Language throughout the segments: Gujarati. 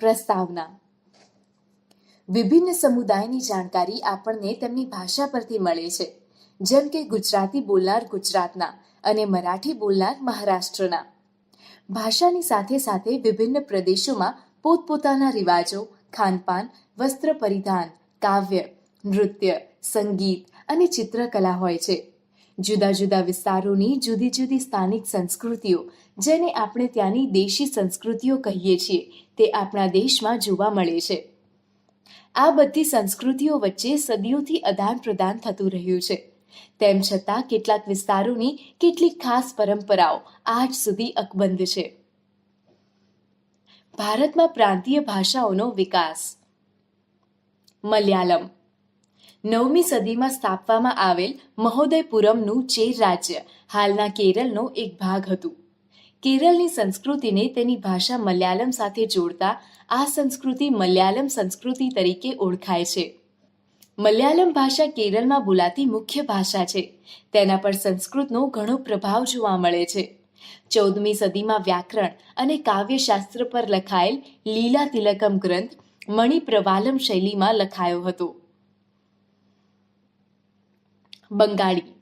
પ્રસ્તાવના. વિભિન્ન સમુદાયની જાણકારી આપણને તેમની ભાષા પરથી મળે છે, જેમ કે ગુજરાતી બોલનાર ગુજરાતના અને મરાઠી બોલનાર મહારાષ્ટ્રના. ભાષાની સાથે સાથે વિભિન્ન પ્રદેશોમાં પોતપોતાના રિવાજો, ખાનપાન, વસ્ત્ર પરિધાન, કાવ્ય, નૃત્ય, સંગીત અને ચિત્રકલા હોય છે. જુદા જુદા વિસ્તારોની જુદી જુદી સ્થાનિક સંસ્કૃતિઓ, જેને આપણે ત્યાંની દેશી સંસ્કૃતિઓ કહીએ છીએ, તે આપણા દેશમાં જોવા મળે છે. આ બધી સંસ્કૃતિઓ વચ્ચે સદીઓથી આદાન પ્રદાન થતું રહ્યું છે. તેમ છતાં કેટલાક વિસ્તારોની કેટલીક ખાસ પરંપરાઓ આજ સુધી અકબંધ છે. ભારતમાં પ્રાંતીય ભાષાઓનો વિકાસ. મલયાલમ. 9મી સદીમાં સ્થાપવામાં આવેલ મહોદયપુરમનું ચેર રાજ્ય હાલના કેરળનો એક ભાગ હતું. કેરળની સંસ્કૃતિને તેની ભાષા મલયાલમ સાથે જોડતા આ સંસ્કૃતિ મલયાલમ સંસ્કૃતિ તરીકે ઓળખાય છે. મલયાલમ ભાષા કેરળમાં બોલાતી મુખ્ય ભાષા છે. તેના પર સંસ્કૃતનો ઘણો પ્રભાવ જોવા મળે છે. 14મી સદીમાં વ્યાકરણ અને કાવ્યશાસ્ત્ર પર લખાયેલ લીલા તિલકમ ગ્રંથ મણિપ્રવાલમ શૈલીમાં લખાયો હતો. બંગાળી.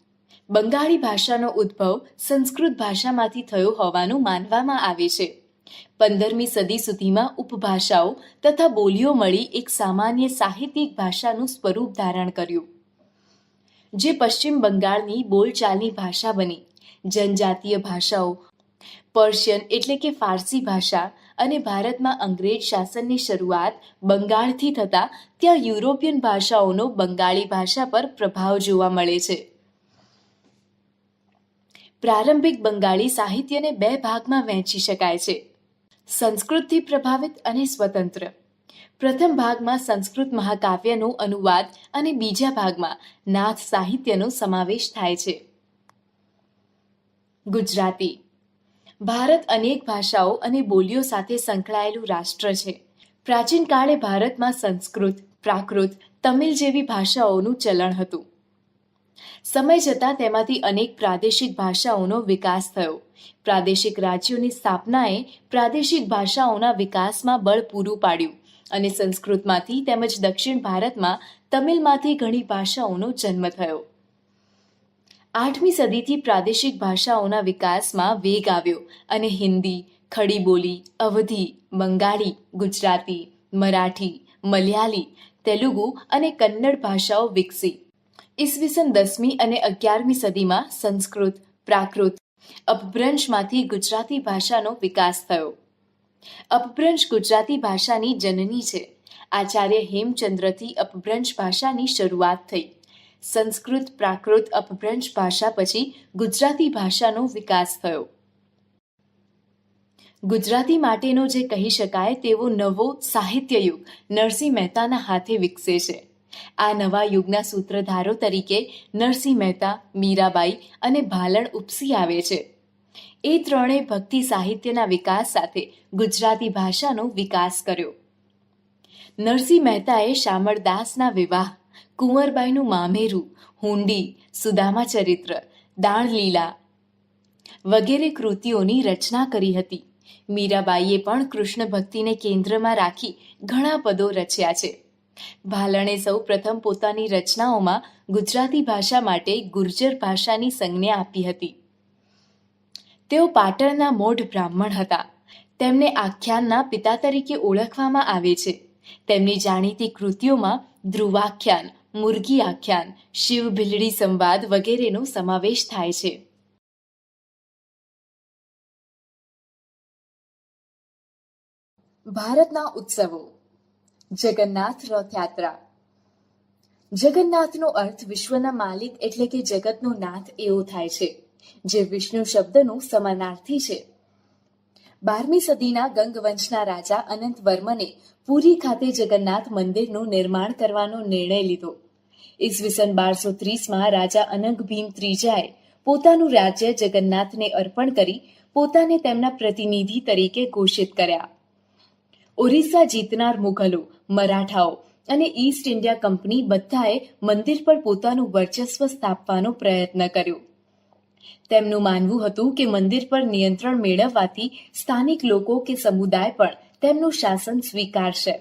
બંગાળી ભાષાનો ઉદ્ભવ સંસ્કૃત ભાષામાંથી થયો હોવાનું માનવામાં આવે છે. 15મી સદી સુધીમાં ઉપભાષાઓ તથા બોલીઓ મળી એક સામાન્ય સાહિત્યિક ભાષાનું સ્વરૂપ ધારણ કર્યું, જે પશ્ચિમ બંગાળની બોલચાલની ભાષા બની. જનજાતીય ભાષાઓ, પર્શિયન એટલે કે ફારસી ભાષા અને ભારતમાં અંગ્રેજ શાસનની શરૂઆત બંગાળથી થતાં ત્યાં યુરોપિયન ભાષાઓનો બંગાળી ભાષા પર પ્રભાવ જોવા મળે છે. પ્રારંભિક બંગાળી સાહિત્યને 2 ભાગમાં વહેંચી શકાય છે: સંસ્કૃતથી પ્રભાવિત અને સ્વતંત્ર. પ્રથમ ભાગમાં સંસ્કૃત મહાકાવ્યનો અનુવાદ અને બીજા ભાગમાં નાથ સાહિત્યનો સમાવેશ થાય છે. ગુજરાતી. ભારત અનેક ભાષાઓ અને બોલીઓ સાથે સંકળાયેલું રાષ્ટ્ર છે. પ્રાચીન કાળે ભારતમાં સંસ્કૃત, પ્રાકૃત, તમિલ જેવી ભાષાઓનું ચલણ હતું. સમય જતાં તેમાંથી અનેક પ્રાદેશિક ભાષાઓનો વિકાસ થયો. પ્રાદેશિક રાજ્યોની સ્થાપનાએ પ્રાદેશિક ભાષાઓના વિકાસમાં બળ પૂરું પાડ્યું અને સંસ્કૃતમાંથી તેમજ દક્ષિણ ભારતમાં તમિલમાંથી ઘણી ભાષાઓનો જન્મ થયો. 8મી સદીથી પ્રાદેશિક ભાષાઓના વિકાસમાં વેગ આવ્યો અને હિન્દી, ખડી બોલી, અવધી, બંગાળી, ગુજરાતી, મરાઠી, મલયાલી, તેલુગુ અને કન્નડ ભાષાઓ વિકસી. ઈસવીસન 10મી અને 11મી સદીમાં સંસ્કૃત, પ્રાકૃત, અપભ્રંશમાંથી ગુજરાતી ભાષાનો વિકાસ થયો. અપભ્રંશ ગુજરાતી ભાષાની જનની છે. આચાર્ય હેમચંદ્રથી અપભ્રંશ ભાષાની શરૂઆત થઈ. સંસ્કૃત, પ્રાકૃત, અપભ્રંશ ભાષા પછી ગુજરાતી ભાષાનો વિકાસ થયો. ગુજરાતી માટેનો જે કહી શકાય તેવો નવો સાહિત્ય યુગ નરસિંહ મહેતાના હાથે વિકસે છે. આ નવા યુગના સૂત્રધારો તરીકે નરસિંહ મહેતા, મીરાબાઈ અને ભાલણ ઉપસી આવે છે. એ ત્રણેય ભક્તિ સાહિત્યના વિકાસ સાથે ગુજરાતી ભાષાનો વિકાસ કર્યો. નરસિંહ મહેતાએ શામળદાસના વિવાહ, કુંવરબાઈનું મામેરું, હુંડી, સુદામા ચરિત્ર, દાણલીલા વગેરે કૃતિઓની રચના કરી હતી. મીરાબાઈએ પણ કૃષ્ણ ભક્તિને કેન્દ્રમાં રાખી ઘણા પદો રચ્યા છે. ભાલણે સૌ પ્રથમ પોતાની રચનાઓમાં ગુજરાતી ભાષા માટે ગુર્જર ભાષાની સંજ્ઞા આપી હતી. તેઓ પાટણના મોઢ બ્રાહ્મણ હતા. તેમને આખ્યાનના પિતા તરીકે ઓળખવામાં આવે છે. તેમની જાણીતી કૃતિઓમાં ધ્રુવાખ્યાન, મુરગી આખ્યાન, શિવ ભીલડી સંવાદ વગેરેનો સમાવેશ થાય છે. ભારતના ઉત્સવો. જગન્નાથ રથયાત્રા. જગન્નાથનો અર્થ વિશ્વના માલિક એટલે કે જગતનો નાથ એવો થાય છે, જે વિષ્ણુ શબ્દનો સમાનાર્થી છે. 12મી સદીના ગંગવંશના રાજા અનંત વર્મને પુરી ખાતે જગન્નાથ મંદિરનું નિર્માણ કરવાનો નિર્ણય લીધો. ઈસવીસન 1230માં રાજા અનંગ ભીમ ત્રીજાએ પોતાનું રાજ્ય જગન્નાથને અર્પણ કરી પોતાને તેમના પ્રતિનિધિ તરીકે ઘોષિત કર્યા. ઓરિસ્સા જીતનાર મુઘલો, મરાઠાઓ અને ઈસ્ટ ઇન્ડિયા કંપની બધાએ મંદિર પર પોતાનું વર્ચસ્વ સ્થાપવાનો પ્રયત્ન કર્યો. તેમનું માનવું હતું કે મંદિર પર નિયંત્રણ મેળવવાથી સ્થાનિક લોકો કે સમુદાય પણ તેમનું શાસન સ્વીકારશે.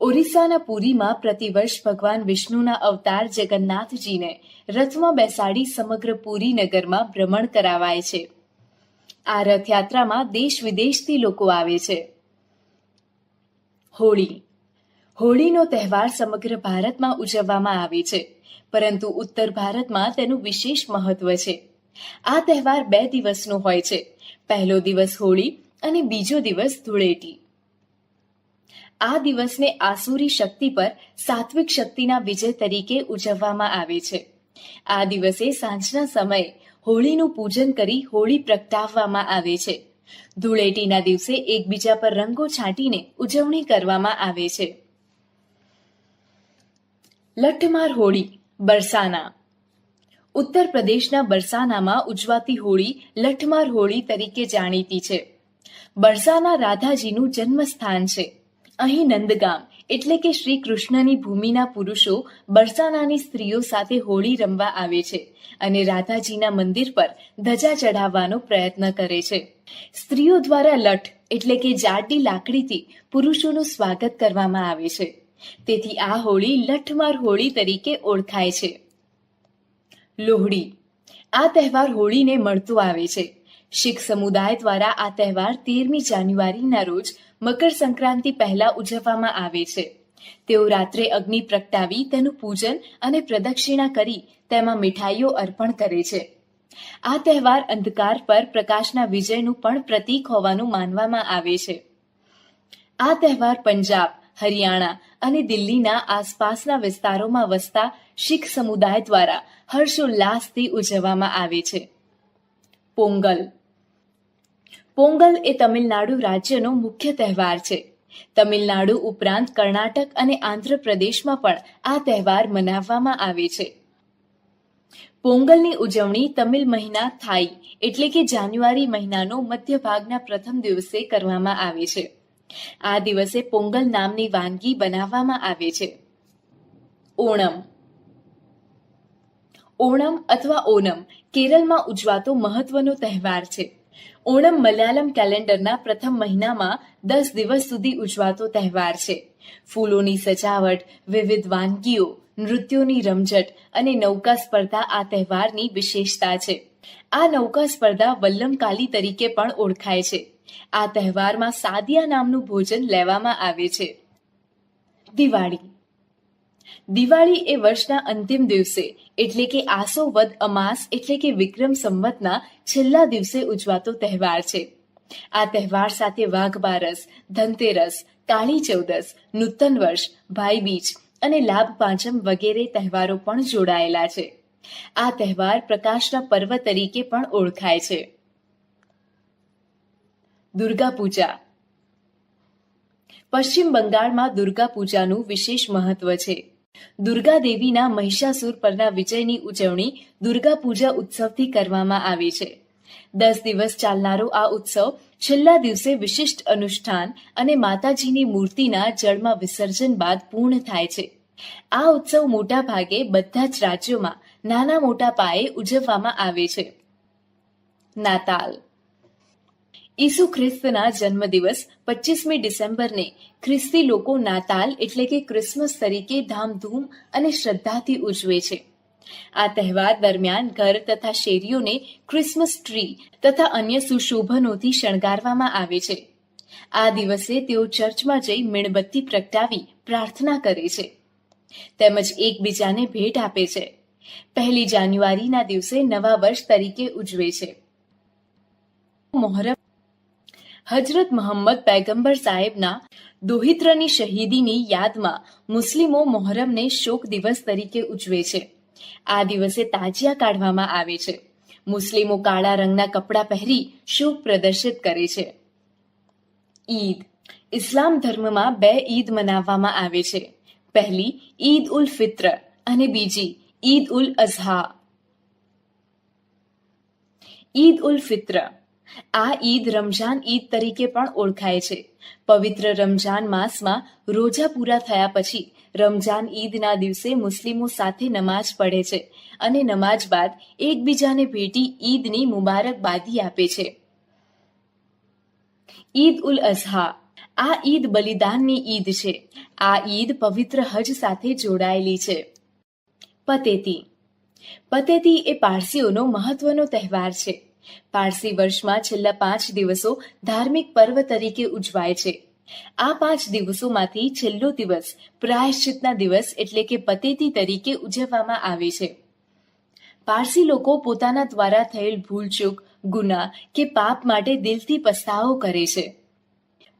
ઓરિસ્સાના પુરીમાં પ્રતિવર્ષ ભગવાન વિષ્ણુના અવતાર જગન્નાથજીને રથમાં બેસાડી સમગ્ર પુરી નગરમાં ભ્રમણ કરાવાય છે. આ રથયાત્રામાં દેશ વિદેશથી લોકો આવે છે. હોળી. હોળીનો તહેવાર સમગ્ર ભારતમાં ઉજવવામાં આવે છે, પરંતુ ઉત્તર ભારતમાં તેનું વિશેષ મહત્વ છે. આ તહેવાર 2 દિવસનો હોય છે. પહેલો દિવસ હોળી અને બીજો દિવસ ધૂળેટી. આ દિવસને આસુરી શક્તિ પર સાત્વિક શક્તિના વિજય તરીકે ઉજવવામાં આવે છે. આ દિવસે સાંજના સમયે હોળીનું પૂજન કરી હોળી પ્રગટાવવામાં આવે છે. ધૂળેટીના દિવસે એકબીજા પર રંગો છાંટીને ઉજવણી કરવામાં આવે છે. લઠ્ઠમાર હોળી, બરસાના. ઉત્તર પ્રદેશના બરસાનામાં ઉજવાતી હોળી લઠ્ઠમાર હોળી તરીકે જાણીતી છે. બરસાના રાધાજીનું જન્મસ્થાન છે. અહીં નંદગામ એટલે કે શ્રી કૃષ્ણની ભૂમિના પુરુષો બરસાનાની સ્ત્રીઓ સાથે હોળી રમવા આવે છે અને રાધાજીના મંદિર પર ધજા ચઢાવવાનો પ્રયત્ન કરે છે. સ્ત્રીઓ દ્વારા લઠ એટલે કે જાડી લાકડીથી પુરુષોનું સ્વાગત કરવામાં આવે છે. તેથી આ હોળી લઠ્ઠમાર હોળી તરીકે ઓળખાય છે. લોહડી. આ તહેવાર હોળીને મળતો આવે છે. શીખ સમુદાય દ્વારા આ તહેવાર 13મી જાન્યુઆરીના રોજ મકર સંક્રાંતિ પહેલા ઉજવવામાં આવે છે. તેઓ રાત્રે અગ્નિ પ્રગટાવી તેનું પૂજન અને પ્રદક્ષિણા કરી તેમાં મીઠાઈઓ અર્પણ કરે છે. આ તહેવાર અંધકાર પર પ્રકાશના વિજયનું પણ પ્રતીક હોવાનું માનવામાં આવે છે. આ તહેવાર પંજાબ, હરિયાણા અને દિલ્હીના આસપાસના વિસ્તારોમાં વસતા શીખ સમુદાય દ્વારા હર્ષોલ્લાસથી ઉજવવામાં આવે છે. પોંગલ. પોંગલ એ તમિલનાડુ રાજ્યનો મુખ્ય તહેવાર છે. તમિલનાડુ ઉપરાંત કર્ણાટક અને આંધ્રપ્રદેશમાં પણ આ તહેવાર મનાવવામાં આવે છે. પોંગલની ઉજવણી તમિલ મહિના થાઈ એટલે કે જાન્યુઆરી મહિનાનો મધ્ય ભાગના પ્રથમ દિવસે કરવામાં આવે છે. આ દિવસે પોંગલ નામની વાનગી બનાવવામાં આવે છે. ઓણમ. ઓણમ અથવા ઓનમ કેરળમાં ઉજવાતો મહત્વનો તહેવાર છે. ઓણમ મલયાલમ કેલેન્ડરના પ્રથમ મહિનામાં 10 દિવસ સુધી ઉજવાતો તહેવાર છે. ફૂલોની સજાવટ, વિવિધ વાનગીઓ, નૃત્યોની રમઝટ અને નૌકા સ્પર્ધા આ તહેવારની વિશેષતા છે. આ નૌકા સ્પર્ધા વલ્લમકાલી તરીકે પણ ઓળખાય છે. આ તહેવારમાં સાદિયા નામનું ભોજન લેવામાં આવે છે. દિવાળી. દિવાળી એ વર્ષના અંતિમ દિવસે એટલે કે આસો વદ અમાસ એટલે કે વિક્રમ સંવતના છેલ્લા દિવસે ઉજવાતો તહેવાર છે. આ તહેવાર સાથે વાઘ બારસ, ધનતેરસ, કાળી ચૌદસ, નૂતન વર્ષ, ભાઈબીજ અને લાભ પાંચમ વગેરે તહેવારો પણ જોડાયેલા છે. આ તહેવાર પ્રકાશના પર્વ તરીકે પણ ઓળખાય છે. દુર્ગા પૂજા. પશ્ચિમ બંગાળમાં દુર્ગા પૂજાનું વિશેષ મહત્વ છે. દુર્ગા દેવીના મહિષાસુર પરના વિજયની ઉજવણી દુર્ગા પૂજા ઉત્સવથી કરવામાં આવે છે. 10 દિવસ ચાલનારો આ ઉત્સવ છેલ્લા દિવસે વિશિષ્ટ અનુષ્ઠાન અને માતાજીની મૂર્તિના જળમાં વિસર્જન બાદ પૂર્ણ થાય છે. આ ઉત્સવ મોટા ભાગે બધા જ રાજ્યોમાં નાના મોટા પાયે ઉજવવામાં આવે છે. નાતાલ. ઈસુ ખ્રિસ્તના જન્મદિવસ 25મી ડિસેમ્બરને ખ્રિસ્તી લોકો નાતાલ એટલે કે ક્રિસમસ તરીકે ધામધૂમ અને શ્રદ્ધાથી ઉજવે છે. આ તહેવાર દરમિયાન ઘર તથા શેરીઓને ક્રિસમસ ટ્રી તથા અન્ય સુશોભનોથી શણગારવામાં આવે છે. આ દિવસે તેઓ ચર્ચમાં જઈ મીણબત્તી પ્રગટાવી પ્રાર્થના કરે છે તેમજ એકબીજાને ભેટ આપે છે. 1 જાન્યુઆરીના દિવસે નવા વર્ષ તરીકે ઉજવે છે. મોહરમ. હજરત મોહમ્મદ પૈગંબર સાહેબના દોહિત્રની શહીદીની યાદમાં મુસ્લિમો મોહરમને શોક દિવસ તરીકે ઉજવે છે. આ દિવસે તાજિયા કાઢવામાં આવે છે. મુસ્લિમો કાળા રંગના કપડાં પહેરી શોક પ્રદર્શિત કરે છે. ઈદ. ઇસ્લામ ધર્મમાં 2 ઈદ મનાવવામાં આવે છે. પહેલી ઈદ ઉલ ફિત્ર અને બીજી ઈદ ઉલ અઝહા. ઈદ ઉલ ફિત્ર. આ ઈદ રમઝાન ઈદ તરીકે પણ ઓળખાય છે. પવિત્ર રમઝાન માસમાં રોજા પૂરા થયા પછી રમઝાન ઈદના દિવસે મુસ્લિમો સાથે નમાઝ પઢે છે અને નમાઝ બાદ એકબીજાને ભેટી ઈદની મુબારકબાદી આપે છે. ઈદ ઉલ અઝહા. આ ઈદ બલિદાનની ઈદ છે. આ ઈદ પવિત્ર હજ સાથે જોડાયેલી છે. પતેતી. પતેતી એ પારસીઓનો મહત્વનો તહેવાર છે. પારસી વર્ષમાં છેલ્લા 5 દિવસો ધાર્મિક પર્વ તરીકે ઉજવાય છે. આ 5 દિવસોમાંથી છેલ્લો દિવસ પ્રાયશ્ચિતના દિવસ એટલે કે પતેતી તરીકે ઉજવવામાં આવે છે. પારસી લોકો પોતાના દ્વારા થયેલ ભૂલચૂક, ગુના કે પાપ માટે દિલથી પસ્તાવો કરે છે.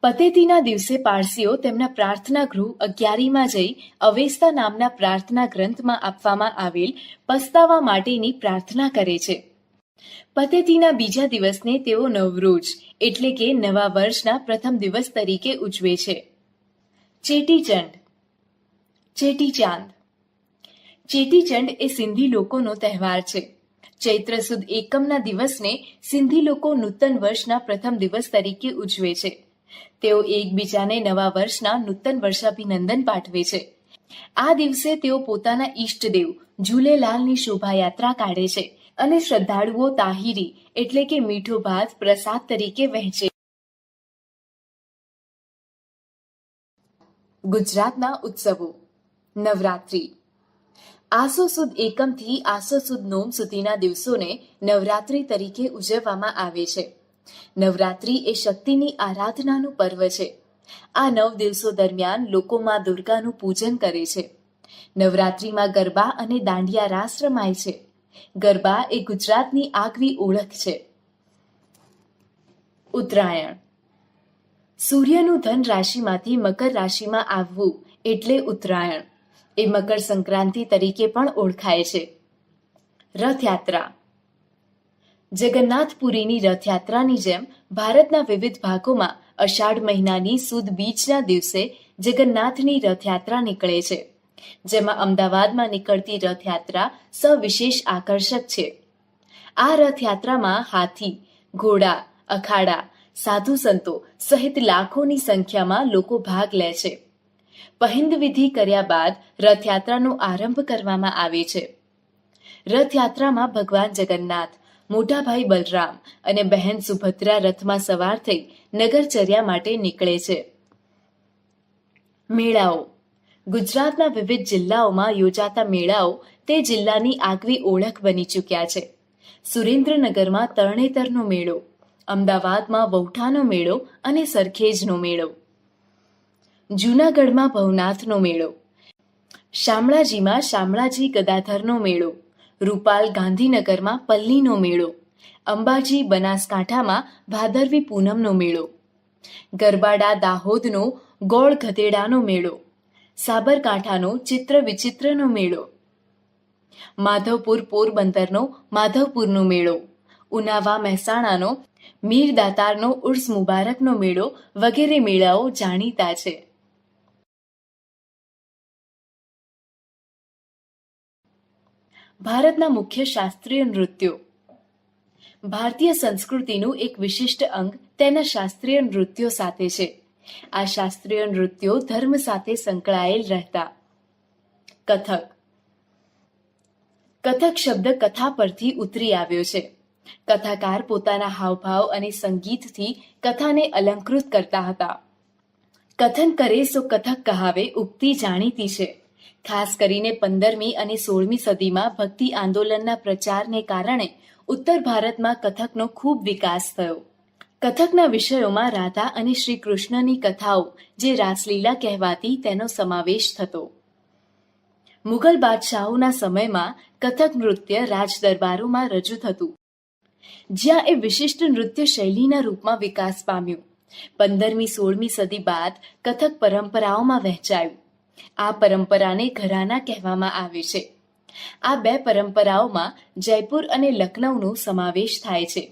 પતેતીના દિવસે પારસીઓ તેમના પ્રાર્થના ગૃહ 11માં જઈ અવેસ્તા નામના પ્રાર્થના ગ્રંથમાં આપવામાં આવેલ પસ્તાવા માટેની પ્રાર્થના કરે છે. પતેતીના બીજા દિવસને તેઓ નવરોજ એટલે કે નવા વર્ષના પ્રથમ દિવસ તરીકે ઉજવે છે. ચેટીચંડ. ચેટીચાંદ. ચેટીચંડ એ સિંધી લોકોનો તહેવાર છે. ચૈત્ર સુદ એકમના દિવસને સિંધી લોકો નૂતન વર્ષના પ્રથમ દિવસ તરીકે ઉજવે છે. તેઓ એકબીજાને નવા વર્ષના નૂતન વર્ષાભિનંદન પાઠવે છે. આ દિવસે તેઓ પોતાના ઈષ્ટદેવ ઝૂલેલાલની શોભાયાત્રા કાઢે છે અને શ્રદ્ધાળુઓ તાહીરી એટલે કે મીઠો ભાત પ્રસાદ તરીકે વહેંચે. ગુજરાતના ઉત્સવો. નવરાત્રી. આસો સુદ એકમથી આસો સુદ નોમ સુધીના દિવસોને નવરાત્રી તરીકે ઉજવવામાં આવે છે. નવરાત્રી એ શક્તિની આરાધનાનું પર્વ છે. આ 9 દિવસો દરમિયાન લોકો માં દુર્ગાનું પૂજન કરે છે. નવરાત્રીમાં ગરબા અને દાંડિયા રાસ રમાય છે. ગરબા એ ગુજરાતની આગવી ઓળખ છે. ઉત્તરાયણ. સૂર્યનું ધન રાશિમાંથી મકર રાશિમાં આવવું એટલે ઉત્તરાયણ. એ મકર સંક્રાંતિ તરીકે પણ ઓળખાય છે. રથયાત્રા. જગન્નાથપુરીની રથયાત્રાની જેમ ભારતના વિવિધ ભાગોમાં અષાઢ મહિનાની સુદ બીજના દિવસે જગન્નાથની રથયાત્રા નીકળે છે. જેમાં અમદાવાદમાં નીકળતી રથયાત્રા સવિશેષ આકર્ષક છે. આ રથયાત્રામાં હાથી, ઘોડા, અખાડા, સાધુ સંતો સહિત લાખોની સંખ્યામાં લોકો ભાગ લે છે. પહિંદ વિધિ કર્યા બાદ રથયાત્રાનો આરંભ કરવામાં આવે છે. રથયાત્રામાં ભગવાન જગન્નાથ, મોટા ભાઈ બલરામ અને બહેન સુભદ્રા રથમાં સવાર થઈ નગરચર્યા માટે નીકળે છે. મેળાઓ. ગુજરાતના વિવિધ જિલ્લાઓમાં યોજાતા મેળાઓ તે જિલ્લાની આગવી ઓળખ બની ચૂક્યા છે. સુરેન્દ્રનગરમાં તરણેતરનો મેળો, અમદાવાદમાં વૌઠાનો મેળો અને સરખેજનો મેળો, જૂનાગઢમાં ભવનાથનો મેળો, શામળાજીમાં શામળાજી ગદાધરનો મેળો, રૂપાલ ગાંધીનગરમાં પલ્લીનો મેળો, અંબાજી બનાસકાંઠામાં ભાદરવી પૂનમનો મેળો, ગરબાડા દાહોદનો ગોળ ગધેડાનો મેળો, સાબરકાંઠાનો ચિત્ર વિચિત્રનો મેળો, માધવપુર પોરબંદરનો માધવપુરનો મેળો, ઉનાવા મહેસાણાનો મીર દાતારનો ઉર્સ મુબારકનો મેળો વગેરે મેળાઓ જાણીતા છે. ભારતના મુખ્ય શાસ્ત્રીય નૃત્યો. ભારતીય સંસ્કૃતિનું એક વિશિષ્ટ અંગ તેના શાસ્ત્રીય નૃત્યો સાથે છે. આ શાસ્ત્રીય નૃત્યો ધર્મ સાથે સંકળાયેલ રહેતા. કથક. કથક શબ્દ કથા પરથી ઉતરી આવ્યો છે. કથાકાર પોતાના હાવભાવ અને સંગીતથી કથાને અલંકૃત કરતા હતા. કથન કરે સો કથક કહાવે ઉક્તિ જાણીતી છે. ખાસ કરીને 15મી અને 16મી સદીમાં ભક્તિ આંદોલનના પ્રચારને કારણે ઉત્તર ભારતમાં કથકનો ખૂબ વિકાસ થયો. કથકના વિષયોમાં રાધા અને શ્રી કૃષ્ણની કથાઓ જે રાસલીલા કહેવાતી તેનો સમાવેશ થતો. મુગલ બાદશાહોના સમયમાં કથક નૃત્ય રાજદરબારોમાં રજૂ થતું, જ્યાં એ વિશિષ્ટ નૃત્ય શૈલીના રૂપમાં વિકાસ પામ્યું. 15મી 16મી સદી બાદ કથક પરંપરાઓમાં વહેંચાયું. આ પરંપરાને ઘરાના કહેવામાં આવે છે. આ 2 પરંપરાઓમાં જયપુર અને લખનૌનો સમાવેશ થાય છે.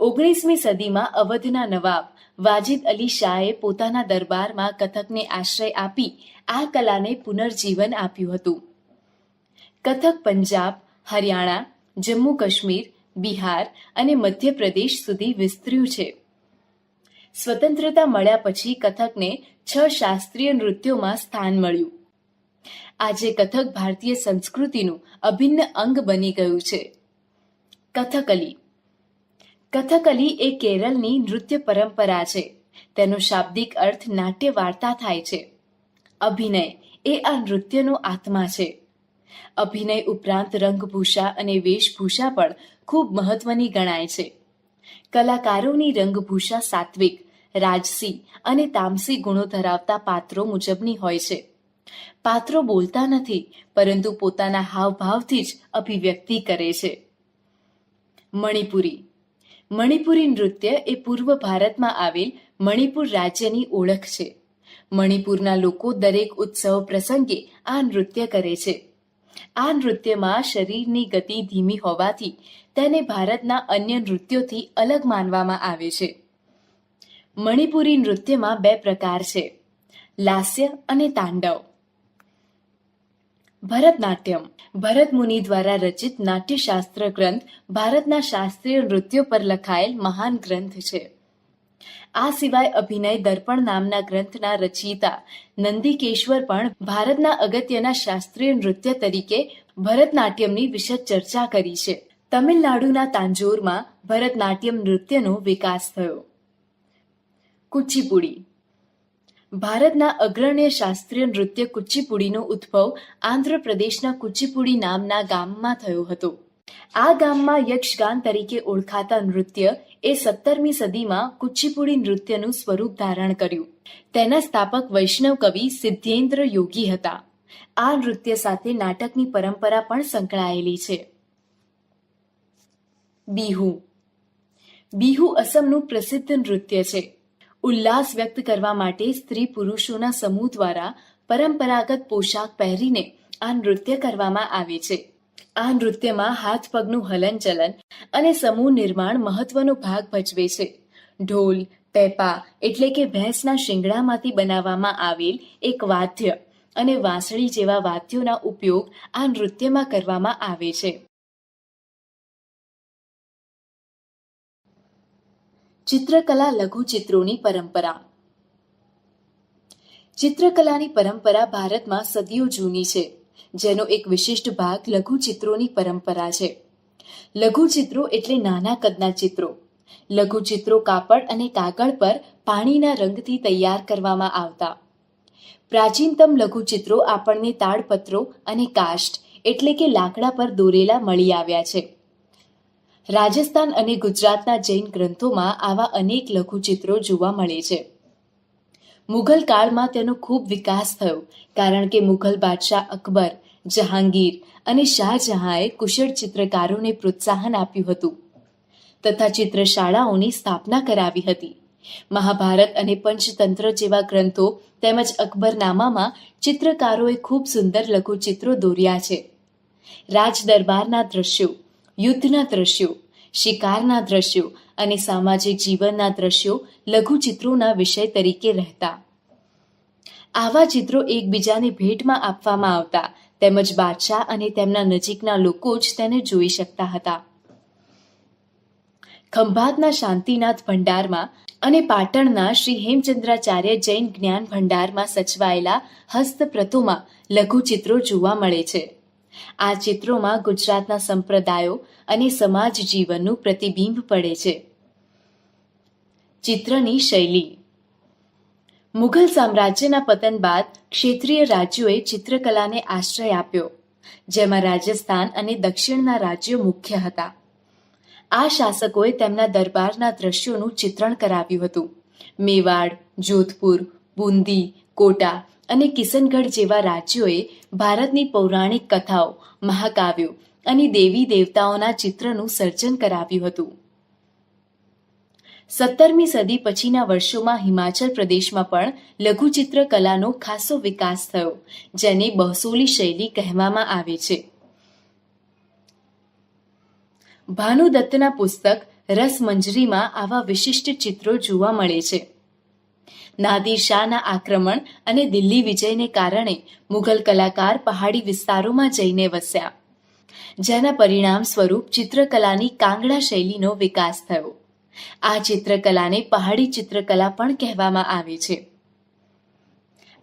19મી સદીમાં અવધના નવાબ વાજિદ અલી શાહે પોતાના દરબારમાં કથકને આશ્રય આપી આ કલાને પુનર્જીવન આપ્યું હતું. કથક પંજાબ, હરિયાણા, જમ્મુ કાશ્મીર, બિહાર અને મધ્યપ્રદેશ સુધી વિસ્તર્યું છે. સ્વતંત્રતા મળ્યા પછી કથકને 6 શાસ્ત્રીય નૃત્યોમાં સ્થાન મળ્યું. આજે કથક ભારતીય સંસ્કૃતિનું અભિન્ન અંગ બની ગયું છે. કથકલી. કથકલી એ કેરળની નૃત્ય પરંપરા છે. તેનો શાબ્દિક અર્થ નાટ્ય વાર્તા થાય છે. અભિનય એ આ નૃત્યનો આત્મા છે. અભિનય ઉપરાંત રંગભૂષા અને વેશભૂષા પણ ખૂબ મહત્વની ગણાય છે. કલાકારોની રંગભૂષા સાત્વિક, રાજસી અને તામસી ગુણો ધરાવતા પાત્રો મુજબની હોય છે. પાત્રો બોલતા નથી, પરંતુ પોતાના હાવભાવથી જ અભિવ્યક્તિ કરે છે. મણિપુરી નૃત્ય એ પૂર્વ ભારતમાં આવેલ મણિપુર રાજ્યની ઓળખ છે. મણિપુરના લોકો દરેક ઉત્સવ પ્રસંગે આ નૃત્ય કરે છે. આ નૃત્યમાં શરીરની ગતિ ધીમી હોવાથી તેને ભારતના અન્ય નૃત્યોથી અલગ માનવામાં આવે છે. મણિપુરી નૃત્યમાં 2 પ્રકાર છે, લાસ્ય અને તાંડવ. ભરતનાટ્યમ ભરત મુનિ દ્વારા રચિત નાટ્યશાસ્ત્ર ગ્રંથ ભારતના શાસ્ત્રીય નૃત્યો પર લખાયેલ મહાન ગ્રંથ છે. આ સિવાય અભિનય દર્પણ નામના ગ્રંથના રચયિતા નંદિકેશ્વર પણ ભારતના અગત્યના શાસ્ત્રીય નૃત્ય તરીકે ભરતનાટ્યમની વિશદ ચર્ચા કરી છે. તમિલનાડુના તાંજોરમાં ભરતનાટ્યમ નૃત્યનો વિકાસ થયો. કુચીપુડી ભારતના અગ્રણ્ય શાસ્ત્રીય નૃત્ય કુચીપુડીનો ઉદ્ભવ આંધ્રપ્રદેશના કુચીપુડી નામના ગામમાં થયો હતો. આ ગામમાં યક્ષગાન તરીકે ઓળખાતા નૃત્ય એ 17મી સદીમાં કુચીપુડી નૃત્યનું સ્વરૂપ ધારણ કર્યું. તેના સ્થાપક વૈષ્ણવ કવિ સિદ્ધેન્દ્ર યોગી હતા. આ નૃત્ય સાથે નાટકની પરંપરા પણ સંકળાયેલી છે. બિહુ અસમનું પ્રસિદ્ધ નૃત્ય છે. ઉલ્લાસ વ્યક્ત કરવા માટે સ્ત્રી પુરુષોના સમૂહ દ્વારા પરંપરાગત પોશાક પહેરીને આ નૃત્ય કરવામાં આવે છે. આ નૃત્યમાં હાથ પગનું હલનચલન અને સમૂહ નિર્માણ મહત્વનો ભાગ ભજવે છે. ઢોલ, પેપા એટલે કે ભેંસના શિંગડામાંથી બનાવવામાં આવેલ એક વાદ્ય અને વાંસળી જેવા વાદ્યોના ઉપયોગ આ નૃત્યમાં કરવામાં આવે છે. ચિત્રકલા લઘુચિત્રોની પરંપરા. ચિત્રકલાની પરંપરા ભારતમાં સદીઓ જૂની છે, જેનો એક વિશિષ્ટ ભાગ લઘુચિત્રોની પરંપરા છે. લઘુચિત્રો એટલે નાના કદના ચિત્રો. લઘુચિત્રો કાપડ અને કાગળ પર પાણીના રંગથી તૈયાર કરવામાં આવતા. પ્રાચીનતમ લઘુચિત્રો આપણને તાડપત્રો અને કાષ્ઠ એટલે કે લાકડા પર દોરેલા મળી આવ્યા છે. રાજસ્થાન અને ગુજરાતના જૈન ગ્રંથોમાં આવા અનેક લઘુચિત્રો જોવા મળે છે. મુઘલ કાળમાં તેનો ખૂબ વિકાસ થયો, કારણ કે મુઘલ બાદશાહ અકબર, જહાંગીર અને શાહજહાંએ કુશળ ચિત્રકારોને પ્રોત્સાહન આપ્યું હતું તથા ચિત્રશાળાઓની સ્થાપના કરાવી હતી. મહાભારત અને પંચતંત્ર જેવા ગ્રંથો તેમજ અકબરનામામાં ચિત્રકારોએ ખૂબ સુંદર લઘુચિત્રો દોર્યા છે. રાજદરબારના દ્રશ્યો, યુદ્ધના દ્રશ્યો, શિકારના દ્રશ્યો અને સામાજિક જીવનના દ્રશ્યો લઘુચિત્રોના વિષય તરીકે રહેતા. આવા ચિત્રો એકબીજાને ભેટમાં આપવામાં આવતા, તેમજ બાદશાહ અને તેમના નજીકના લોકો જ તેને જોઈ શકતા હતા. ખંભાતના શાંતિનાથ ભંડારમાં અને પાટણના શ્રી હેમચંદ્રાચાર્ય જૈન જ્ઞાન ભંડારમાં સચવાયેલા હસ્તપ્રતોમાં લઘુચિત્રો જોવા મળે છે. આ ચિત્રોમાં ગુજરાતના સંપ્રદાયો અને સમાજ જીવનનું પ્રતિબિંબ પડે છે. ચિત્રની શૈલી. મુઘલ સામ્રાજ્યના પતન બાદ ક્ષેત્રીય રાજ્યોએ ચિત્રકલાને આશ્રય આપ્યો, જેમાં રાજસ્થાન અને દક્ષિણના રાજ્યો મુખ્ય હતા. આ શાસકોએ તેમના દરબારના દ્રશ્યોનું ચિત્રણ કરાવ્યું હતું. મેવાડ, જોધપુર, બુંદી, કોટા અને કિશનગઢ જેવા રાજ્યોએ ભારતની પૌરાણિક કથાઓ, મહાકાવ્યો અને દેવી દેવતાઓના ચિત્રનું સર્જન કરાવ્યું હતું. 17મી સદી પછીના વર્ષોમાં હિમાચલ પ્રદેશમાં પણ લઘુચિત્ર કલાનો ખાસો વિકાસ થયો, જેને બહસોલી શૈલી કહેવામાં આવે છે. ભાનુદત્તના પુસ્તક રસમંજરીમાં આવા વિશિષ્ટ ચિત્રો જોવા મળે છે. નાદિર શાહના આક્રમણ અને દિલ્હી વિજયને કારણે મુઘલ કલાકાર પહાડી વિસ્તારોમાં જઈને વસ્યા, જેના પરિણામ સ્વરૂપ ચિત્રકલાની કાંગડા શૈલીનો વિકાસ થયો. આ ચિત્રકલાને પહાડી ચિત્રકલા પણ કહેવામાં આવે છે.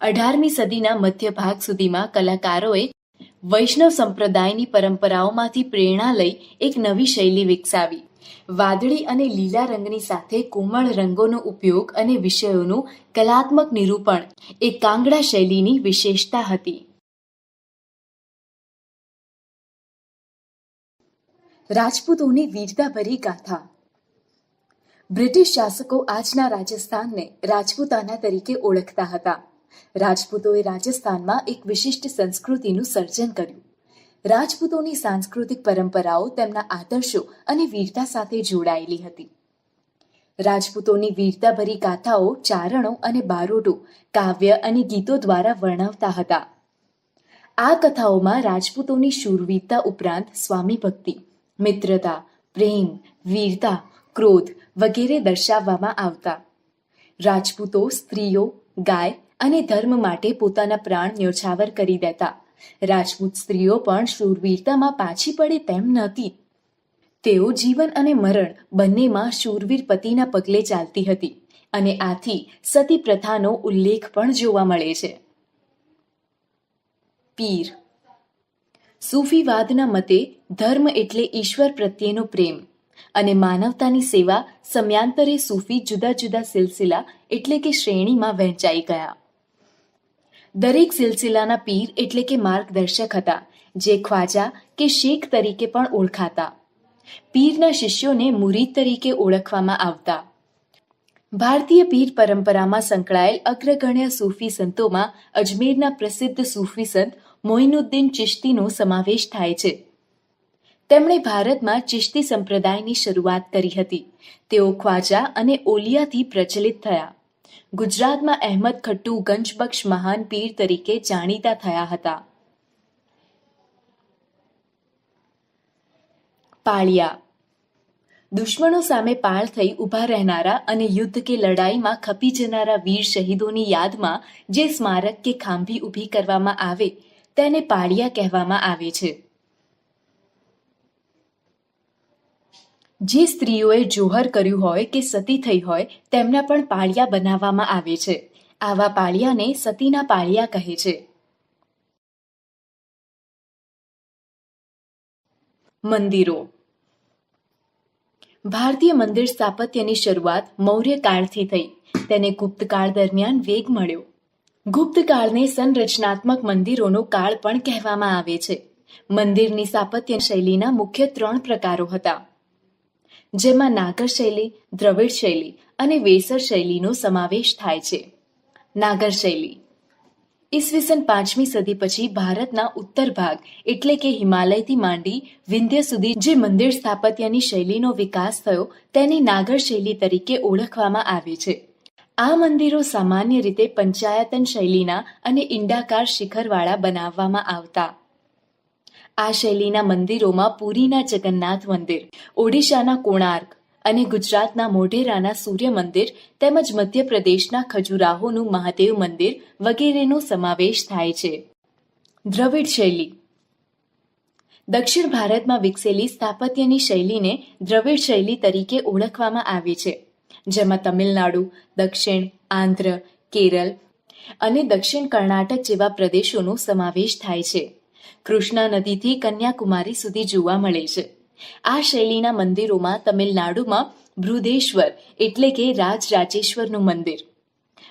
18મી સદીના મધ્ય ભાગ સુધીમાં કલાકારોએ વૈષ્ણવ સંપ્રદાયની પરંપરાઓમાંથી પ્રેરણા લઈ એક નવી શૈલી વિકસાવી. વાદળી અને લીલા રંગની સાથે કોમળ રંગોનો ઉપયોગ અને વિષયોનું કલાત્મક નિરૂપણ એ કાંગડા શૈલીની વિશેષતા હતી. રાજપૂતોની વીરતાભરી ગાથા. બ્રિટિશ શાસકો આજના રાજસ્થાનને રાજપૂતાના તરીકે ઓળખતા હતા. રાજપૂતોએ રાજસ્થાનમાં એક વિશિષ્ટ સંસ્કૃતિનું સર્જન કર્યું. રાજપૂતોની સાંસ્કૃતિક પરંપરાઓ તેમના આદર્શો અને વીરતા સાથે જોડાયેલી હતી. રાજપૂતોની વીરતાભરી ગાથાઓ ચારણો અને બારોટો કાવ્ય અને ગીતો દ્વારા વર્ણવતા હતા. આ કથાઓમાં રાજપૂતોની શૂરવીરતા ઉપરાંત સ્વામી ભક્તિ, મિત્રતા, પ્રેમ, વીરતા, ક્રોધ વગેરે દર્શાવવામાં આવતા. રાજપૂતો સ્ત્રીઓ, ગાય અને ધર્મ માટે પોતાના પ્રાણ ન્યોછાવર કરી દેતા. રાજપૂત સ્ત્રીઓ પણ શૂરવીરતામાં પાછી પડે તેમ નહોતી. તેઓ જીવન અને મરણ બંનેમાં શૂરવીર પતિના પગલે ચાલતી હતી અને આથી સતી પ્રથાનો ઉલ્લેખ પણ જોવા મળે છે. પીર. સૂફીવાદના મતે ધર્મ એટલે ઈશ્વર પ્રત્યેનો પ્રેમ અને માનવતાની સેવા. સમયાંતરે સૂફી જુદા જુદા સિલસિલા એટલે કે શ્રેણીમાં વહેંચાઈ ગયા. દરેક સિલસિલાના પીર એટલે કે માર્ગદર્શક હતા, જે ખ્વાજા કે શેખ તરીકે પણ ઓળખાતા. પીરના શિષ્યોને મુરીદ તરીકે ઓળખવામાં આવતા. ભારતીય પીર પરંપરામાં સંકળાયેલ અગ્રગણ્ય સૂફી સંતોમાં અજમેરના પ્રસિદ્ધ સૂફી સંત મોઇનુદ્દીન ચિશ્તીનો સમાવેશ થાય છે. તેમણે ભારતમાં ચિશ્તી સંપ્રદાયની શરૂઆત કરી હતી. તેઓ ખ્વાજા અને ઓલિયાથી પ્રચલિત થયા. ગુજરાતમાં અહેમદ ખટ્ટુ ગંજબક્ષ મહાન પીર તરીકે જાણીતા થયા હતા. પાળિયા. દુશ્મનો સામે પાળ થઈ ઊભા રહેનારા અને યુદ્ધ કે લડાઈમાં ખપી જનારા વીર શહીદોની યાદમાં જે સ્મારક કે ખાંભી ઊભી કરવામાં આવે તેને પાળિયા કહેવામાં આવે છે. જે સ્ત્રીઓએ જોહર કર્યું હોય કે સતી થઈ હોય તેમના પણ પાળિયા બનાવવામાં આવે છે. આવા પાળિયાને સતીના પાળિયા કહે છે. મંદિરો. ભારતીય મંદિર સ્થાપત્યની શરૂઆત મૌર્ય કાળથી થઈ. તેને ગુપ્તકાળ દરમિયાન વેગ મળ્યો. ગુપ્તકાળને સંરચનાત્મક મંદિરોનો કાળ પણ કહેવામાં આવે છે. મંદિરની સ્થાપત્ય શૈલીના મુખ્ય 3 પ્રકારો હતા, જેમાં નાગર શૈલી, દ્રવિડ શૈલી અને વેસર શૈલીનો સમાવેશ થાય છે. નાગર શૈલી ઈસવીસન 5મી સદી પછી ભારતના ઉત્તર ભાગ એટલે કે હિમાલયથી માંડી વિંધ્ય સુધી જે મંદિર સ્થાપત્યની શૈલીનો વિકાસ થયો તેને નાગર શૈલી તરીકે ઓળખવામાં આવે છે. આ મંદિરો સામાન્ય રીતે પંચાયતન શૈલીના અને ઈંડાકાર શિખરવાળા બનાવવામાં આવતા. આ શૈલીના મંદિરોમાં પુરીના જગન્નાથ મંદિર, ઓડિશાના કોણાર્ક અને ગુજરાતના મોઢેરાના સૂર્ય મંદિર તેમજ મધ્યપ્રદેશના ખજુરાહોનું મહાદેવ મંદિર વગેરેનો સમાવેશ થાય છે. દ્રવિડ શૈલી દક્ષિણ ભારતમાં વિકસેલી સ્થાપત્યની શૈલીને દ્રવિડ શૈલી તરીકે ઓળખવામાં આવે છે, જેમાં તમિલનાડુ, દક્ષિણ આંધ્ર, કેરળ અને દક્ષિણ કર્ણાટક જેવા પ્રદેશોનો સમાવેશ થાય છે. કૃષ્ણા નદીથી કન્યાકુમારી સુધી જોવા મળે છે. આ શૈલીના મંદિરોમાં તમિલનાડુમાં બૃહદેશ્વર એટલે કે રાજરાજેશ્વરનું મંદિર,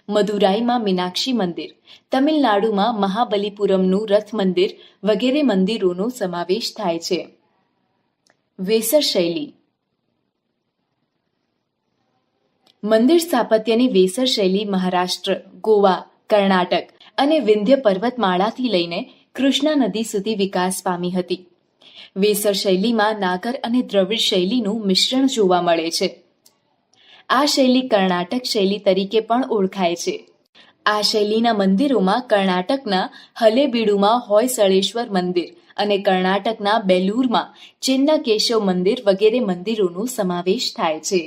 મદુરાઈમાં મીનાક્ષી મંદિર, તમિલનાડુમાં મહાબલીપુરમનું રથ મંદિર વગેરે મંદિરોનો સમાવેશ થાય છે. વેસર શૈલી મંદિર સ્થાપત્યની વેસર શૈલી મહારાષ્ટ્ર, ગોવા, કર્ણાટક અને વિંધ્ય પર્વતમાળાથી લઈને કૃષ્ણા નદી સુધી વિકાસ પામી હતી. વેસર શૈલીમાં નાગર અને દ્રવિડ શૈલીનું મિશ્રણ જોવા મળે છે. આ શૈલી કર્ણાટક શૈલી તરીકે પણ ઓળખાય છે. આ શૈલીના મંદિરોમાં કર્ણાટકના હલેબીડુમાં હોયસળેશ્વર મંદિર અને કર્ણાટકના બેલુરમાં ચેન્નકેશવ મંદિર વગેરે મંદિરોનો સમાવેશ થાય છે.